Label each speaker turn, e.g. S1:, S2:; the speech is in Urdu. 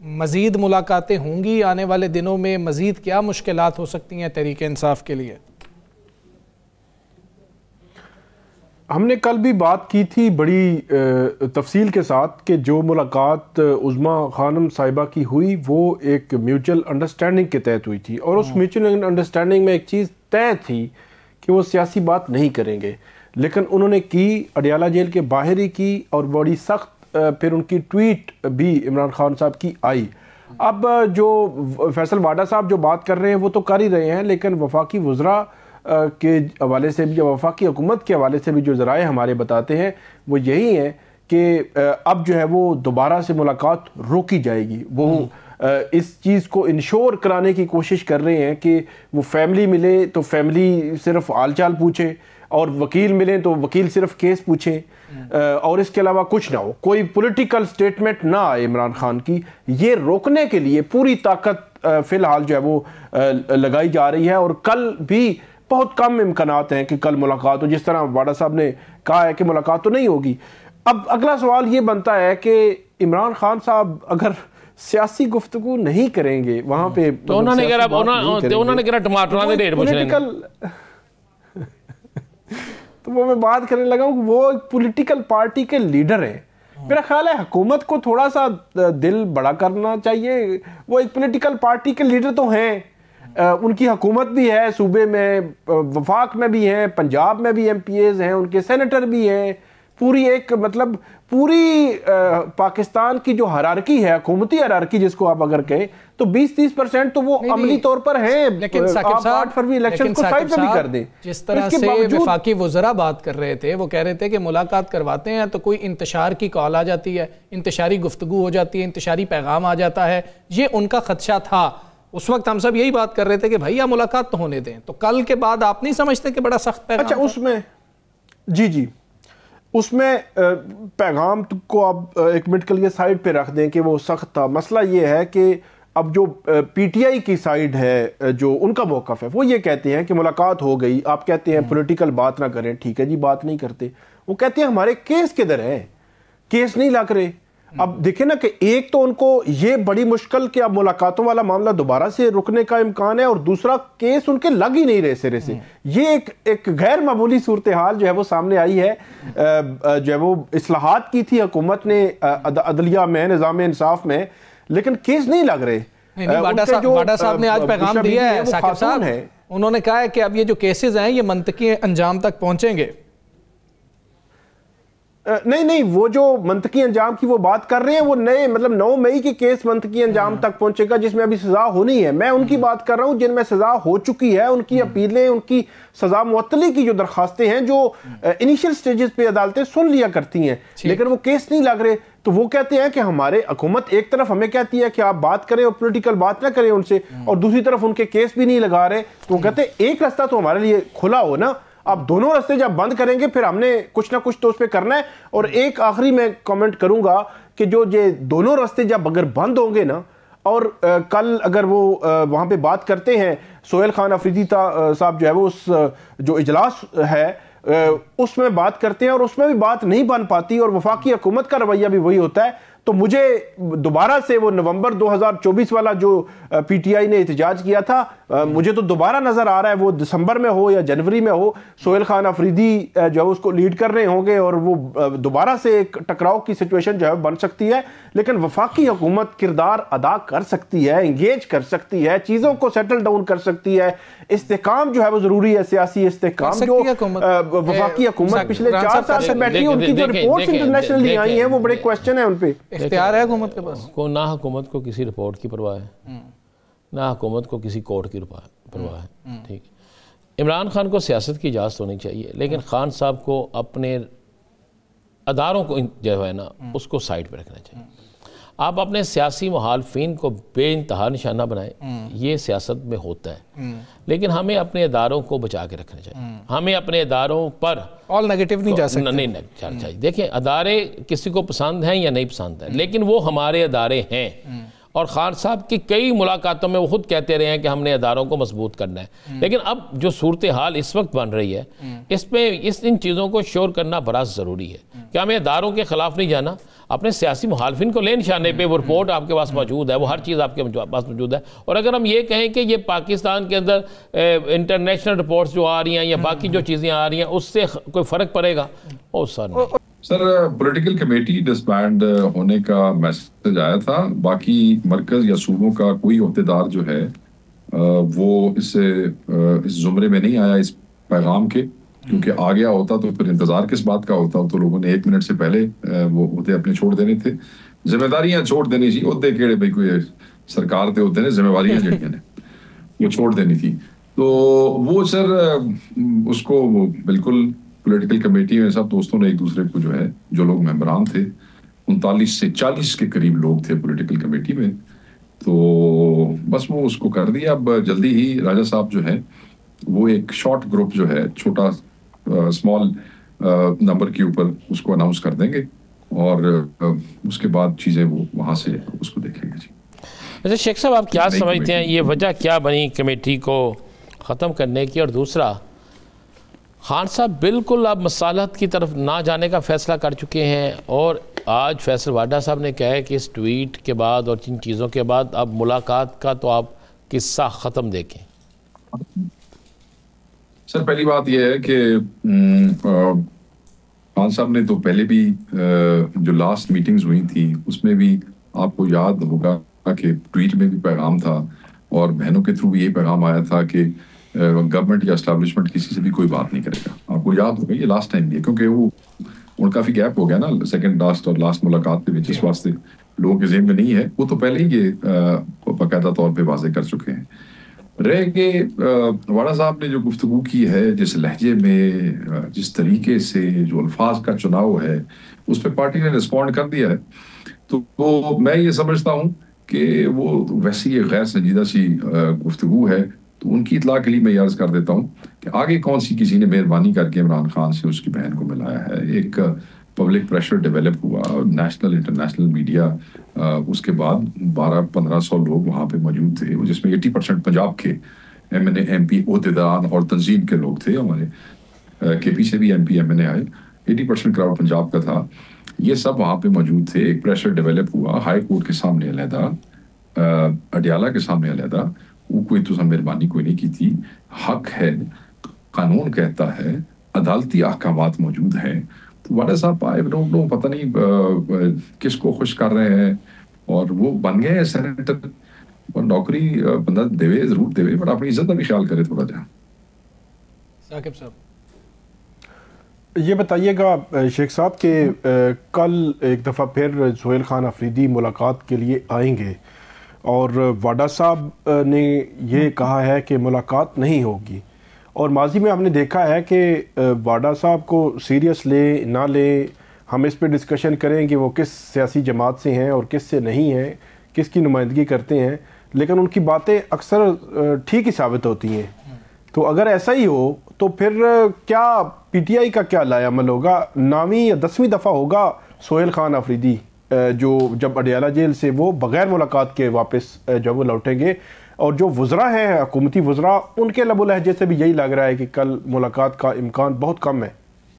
S1: مزید ملاقاتیں ہوں گی آنے والے دنوں میں؟ مزید کیا مشکلات ہو سکتی ہیں تحریک انصاف کے لیے؟
S2: ہم نے کل بھی بات کی تھی بڑی تفصیل کے ساتھ کہ جو ملاقات عظمیٰ خانم صاحبہ کی ہوئی وہ ایک میوچل انڈرسٹینڈنگ کے تحت ہوئی تھی، اور اس میوچل انڈرسٹینڈنگ میں ایک چیز طے تھی کہ وہ سیاسی بات نہیں کریں گے، لیکن انہوں نے کی، اڈیالہ جیل کے باہر ہی کی، اور بڑی سخت پھر ان کی ٹویٹ بھی عمران خان صاحب کی آئی۔ اب جو فیصل واڈا صاحب جو بات کر رہے ہیں وہ تو کر ہی رہے ہیں، لیکن وفاقی وزراء کے حوالے سے بھی، یا وفاقی حکومت کے حوالے سے بھی جو ذرائع ہمارے بتاتے ہیں وہ یہی ہیں کہ اب جو ہے وہ دوبارہ سے ملاقات روکی جائے گی۔ وہ اس چیز کو انشور کرانے کی کوشش کر رہے ہیں کہ وہ فیملی ملے تو فیملی صرف حال چال پوچھے، اور وکیل ملیں تو وکیل صرف کیس پوچھیں، اور اس کے علاوہ کچھ نہ ہو، کوئی پولیٹیکل سٹیٹمنٹ نہ آئے عمران خان کی۔ یہ روکنے کے لیے پوری طاقت فی الحال جو ہے وہ لگائی جا رہی ہے، اور کل بھی بہت کم امکانات ہیں کہ کل ملاقات ہو، جس طرح واڈا صاحب نے کہا ہے کہ ملاقات تو نہیں ہوگی۔ اب اگلا سوال یہ بنتا ہے کہ عمران خان صاحب اگر سیاسی گفتگو نہیں کریں گے وہاں پہ،
S3: تو انہوں نے کہا ٹماٹروں کے ریٹ پوچھ لیں گے،
S2: تو وہ میں بات کرنے لگا ہوں کہ وہ ایک پولیٹیکل پارٹی کے لیڈر ہیں۔ میرا خیال ہے حکومت کو تھوڑا سا دل بڑا کرنا چاہیے۔ وہ ایک پولیٹیکل پارٹی کے لیڈر تو ہیں، ان کی حکومت بھی ہے، صوبے میں وفاق میں بھی ہیں، پنجاب میں بھی ایم پی ایز ہیں، ان کے سینیٹر بھی ہیں، پوری ایک مطلب پوری پاکستان کی جو ہرارکی ہے، حکومتی ہرارکی جس کو آپ اگر کہیں تو 20-30% تو وہ عملی طور پر ہیں۔
S1: لیکن ثاقب صاحب
S2: 8 فروری الیکشن کو سائڈ پہ بھی کر دیں۔
S1: جس طرح سے وفاقی وزراء بات کر رہے تھے، وہ کہہ رہے تھے کہ ملاقات کرواتے ہیں تو کوئی انتشار کی کال آ جاتی ہے، انتشاری گفتگو ہو جاتی ہے، انتشاری پیغام آ جاتا ہے، یہ ان کا خدشہ تھا۔ اس وقت ہم سب یہی بات کر رہے تھے کہ بھائی ملاقات تو ہونے دیں، تو کل کے بعد آپ نہیں سمجھتے کہ بڑا سخت پیغام؟
S2: اچھا، اس میں جی اس میں پیغام کو آپ ایک منٹ کے لیے سائڈ پہ رکھ دیں کہ وہ سخت تھا۔ مسئلہ یہ ہے کہ اب جو پی ٹی آئی کی سائیڈ ہے، جو ان کا موقف ہے، وہ یہ کہتے ہیں کہ ملاقات ہو گئی، آپ کہتے ہیں پولیٹیکل بات نہ کریں، ٹھیک ہے جی، بات نہیں کرتے۔ وہ کہتے ہیں ہمارے کیس کدھر ہے، کیس نہیں لگ رہے۔ اب دیکھیں نا کہ ایک تو ان کو یہ بڑی مشکل کہ اب ملاقاتوں والا معاملہ دوبارہ سے رکنے کا امکان ہے، اور دوسرا کیس ان کے لگ ہی نہیں رہے سرے سے۔ یہ ایک غیر معمولی صورتحال جو ہے وہ سامنے آئی ہے۔ جو ہے وہ اصلاحات کی تھی حکومت نے عدلیہ میں، نظام انصاف میں، لیکن کیس نہیں لگ رہے۔
S1: واڈا صاحب نے آج پیغام دیا ہے ثاقب صاحب، انہوں نے کہا ہے کہ اب یہ جو کیسز ہیں یہ منطقی انجام تک پہنچیں گے۔
S2: نہیں، وہ جو منطقی انجام کی وہ بات کر رہے ہیں، وہ نئے مطلب 9 مئی کے کیس منطقی انجام تک پہنچے گا جس میں ابھی سزا ہونی ہے۔ میں ان کی بات کر رہا ہوں جن میں سزا ہو چکی ہے، ان کی اپیلیں، ان کی سزا معطلی کی جو درخواستیں ہیں، جو انیشل سٹیجز پہ عدالتیں سن لیا کرتی ہیں، لیکن وہ کیس نہیں لگ رہے۔ تو وہ کہتے ہیں کہ ہمارے حکومت ایک طرف ہمیں کہتی ہے کہ آپ بات کریں اور پولیٹیکل بات نہ کریں ان سے، اور دوسری طرف ان کے کیس بھی نہیں لگا رہے۔ تو وہ کہتے ہیں ایک رستہ تو ہمارے لیے کھلا ہو نا، آپ دونوں رستے جب بند کریں گے پھر ہم نے کچھ نہ کچھ تو اس پہ کرنا ہے۔ اور ایک آخری میں کامنٹ کروں گا کہ جو یہ دونوں رستے جب اگر بند ہوں گے نا، اور کل اگر وہ وہاں پہ بات کرتے ہیں، سہیل خان افریدی صاحب جو ہے وہ اس جو اجلاس ہے اس میں بات کرتے ہیں، اور اس میں بھی بات نہیں بن پاتی، اور وفاقی حکومت کا رویہ بھی وہی ہوتا ہے، تو مجھے دوبارہ سے وہ نومبر 2024 والا جو پی ٹی آئی نے احتجاج کیا تھا، مجھے تو دوبارہ نظر آ رہا ہے، وہ دسمبر میں ہو یا جنوری میں ہو، سہیل خان افریدی جو ہے اس کو لیڈ کر رہے ہوں گے، اور وہ دوبارہ سے ایک ٹکراؤ کی سچویشن جو ہے بن سکتی ہے۔ لیکن وفاقی حکومت کردار ادا کر سکتی ہے، انگیج کر سکتی ہے، چیزوں کو سیٹل ڈاؤن کر سکتی ہے۔ استحکام جو ہے وہ ضروری ہے، سیاسی استحکام۔ جو وفاقی حکومت پچھلے 4 سال سے بیٹھی ہے، ان کی جو رپورٹس انٹرنیشنلی آئی ہیں وہ بڑے کوسچن ہیں ان پہ۔
S1: اختیار ہے حکومت کے پاس،
S3: نہ حکومت کو کسی رپورٹ کی پرواہ ہے، نہ حکومت کو کسی کورٹ کی پرواہ ہے۔ ٹھیک ہے، عمران خان کو سیاست کی اجازت ہونی چاہیے، لیکن خان صاحب کو اپنے اداروں کو جو ہے نا اس کو سائڈ پہ رکھنا چاہیے۔ آپ اپنے سیاسی مخالفین کو بے انتہا نشانہ بنائیں، یہ سیاست میں ہوتا ہے، لیکن ہمیں اپنے اداروں کو بچا کے رکھنا چاہیے۔ ہمیں اپنے اداروں پر
S1: آل نیگیٹو نہیں جا سکتے،
S3: نہیں چاہیے۔ دیکھیں، ادارے کسی کو پسند ہیں یا نہیں پسند ہیں، لیکن وہ ہمارے ادارے ہیں، اور خان صاحب کی کئی ملاقاتوں میں وہ خود کہتے رہے ہیں کہ ہم نے اداروں کو مضبوط کرنا ہے. لیکن اب جو صورتحال اس وقت بن رہی ہے اس پہ ان چیزوں کو شور کرنا بڑا ضروری ہے کہ ہمیں اداروں کے خلاف نہیں جانا. اپنے سیاسی مخالفین کو لے نشانے پہ وہ رپورٹ آپ کے پاس موجود ہے, وہ ہر چیز آپ کے پاس موجود ہے. اور اگر ہم یہ کہیں کہ یہ پاکستان کے اندر انٹرنیشنل رپورٹس جو آ رہی ہیں یا باقی جو چیزیں آ رہی ہیں اس سے کوئی فرق پڑے گا,
S4: سر پولیٹیکل کمیٹی ڈسبینڈ ہونے کا میسج آیا تھا. باقی مرکز یا صوبوں کا کوئی عہدیدار جو ہے وہ اس زمرے میں نہیں آیا اس پیغام کے, کیونکہ آ گیا ہوتا تو پھر انتظار کس بات کا ہوتا. تو لوگوں نے 1 منٹ سے پہلے وہ عہدے اپنے چھوڑ دینے تھے, ذمہ داریاں چھوڑ دینی تھی. عہدے کیڑے بھائی کوئی سرکار تے ہوتے ہیں, ذمہ داریاں جڑیاں نے وہ چھوڑ دینی تھی. تو وہ سر اس کو بالکل پولیٹیکل کمیٹی میں سب دوستوں نے ایک دوسرے کو جو ہے, جو لوگ ممبران تھے 39 سے 40 کے قریب لوگ تھے پولیٹیکل کمیٹی میں, تو بس وہ اس کو کر دیا. اب جلدی ہی راجہ صاحب جو ہے وہ ایک شارٹ گروپ جو ہے چھوٹا اسمال نمبر کے اوپر اس کو اناؤنس کر دیں گے اور اس کے بعد چیزیں وہ وہاں سے اس کو دیکھیں گے. جی
S3: اچھا شیخ صاحب, آپ کیا سمجھتے ہیں یہ وجہ کیا بنی کمیٹی کو ختم کرنے کی؟ اور دوسرا, خان صاحب بالکل اب مصالحت کی طرف نہ جانے کا فیصلہ کر چکے ہیں اور آج فیصل واڈا صاحب نے کہا ہے کہ اس ٹویٹ کے بعد اور جن چیزوں کے بعد اب ملاقات کا تو آپ قصہ ختم دیکھیں.
S4: سر پہلی بات یہ ہے کہ خان صاحب نے تو پہلے بھی جو لاسٹ میٹنگز ہوئی تھی اس میں بھی آپ کو یاد ہوگا کہ ٹویٹ میں بھی پیغام تھا اور بہنوں کے تھرو بھی یہ پیغام آیا تھا کہ گورنمنٹ یا اسٹیبلشمنٹ کسی سے بھی کوئی بات نہیں کرے گا. آپ کو یاد ہوگا یہ لاسٹ ٹائم بھی ہے, کیونکہ وہ کافی گیپ ہو گیا نا سیکنڈ لاسٹ اور لاسٹ ملاقات کے بیچ, اس واسطے لوگوں کے ذہن میں نہیں ہے. وہ تو پہلے ہی یہ باقاعدہ طور پہ واضح کر چکے ہیں. رہ کے واڈا صاحب نے جو گفتگو کی ہے, جس لہجے میں, جس طریقے سے, جو الفاظ کا چناؤ ہے, اس پہ پارٹی نے رسپونڈ کر دیا ہے. تو میں یہ سمجھتا ہوں کہ وہ ویسی یہ غیر سنجیدہ سی گفتگو ہے. تو ان کی اطلاع کے لیے میں یہ عرض کر دیتا ہوں کہ آگے کون سی کسی نے مہربانی کر کے عمران خان سے اس کی بہن کو ملایا ہے. ایک پبلک پریشر ڈیولپ ہوا, نیشنل انٹرنیشنل میڈیا, اس کے بعد 1200-1500 لوگ وہاں پہ موجود تھے, جس میں 80% پنجاب کے MP عہدیدار اور تنظیم کے لوگ تھے. ہمارے KP سے بھی MP MNA آئے, 80% کراؤڈ پنجاب کا تھا. یہ سب وہاں پہ موجود تھے. ایک پریشر ڈیولپ ہوا, ہائی کورٹ کے سامنے علیحدہ, اڈیالہ کے سامنے علیحدہ. وہ کوئی تو مہربانی کوئی نہیں کی تھی. حق ہے, قانون کہتا ہے, عدالتی احکامات موجود ہیں. تو واڈا صاحب آئے پتہ نہیں کس کو خوش کر رہے ہیں اور وہ بن گئے ہیں سینیٹر. اور نوکری بندہ دے ضرور دے, بٹ اپنی عزت کا بھی خیال کرے تھوڑا جہاں.
S1: ثاقب صاحب
S2: یہ بتائیے گا شیخ صاحب کہ کل ایک دفعہ پھر سہیل خان آفریدی ملاقات کے لیے آئیں گے اور واڈا صاحب نے یہ کہا ہے کہ ملاقات نہیں ہوگی. اور ماضی میں ہم نے دیکھا ہے کہ واڈا صاحب کو سیریس لے نہ لے, ہم اس پہ ڈسکشن کریں کہ وہ کس سیاسی جماعت سے ہیں اور کس سے نہیں ہیں, کس کی نمائندگی کرتے ہیں, لیکن ان کی باتیں اکثر ٹھیک ہی ثابت ہوتی ہیں. تو اگر ایسا ہی ہو تو پھر کیا PTI کا کیا لائے عمل ہوگا؟ 9ویں یا 10ویں دفعہ ہوگا سہیل خان آفریدی جو جب اڈیالہ جیل سے وہ بغیر ملاقات کے واپس جب وہ لوٹیں گے, اور جو وزراء ہیں حکومتی وزراء, ان کے لب و لہجے سے بھی یہی لگ رہا ہے کہ کل ملاقات کا امکان بہت کم ہے.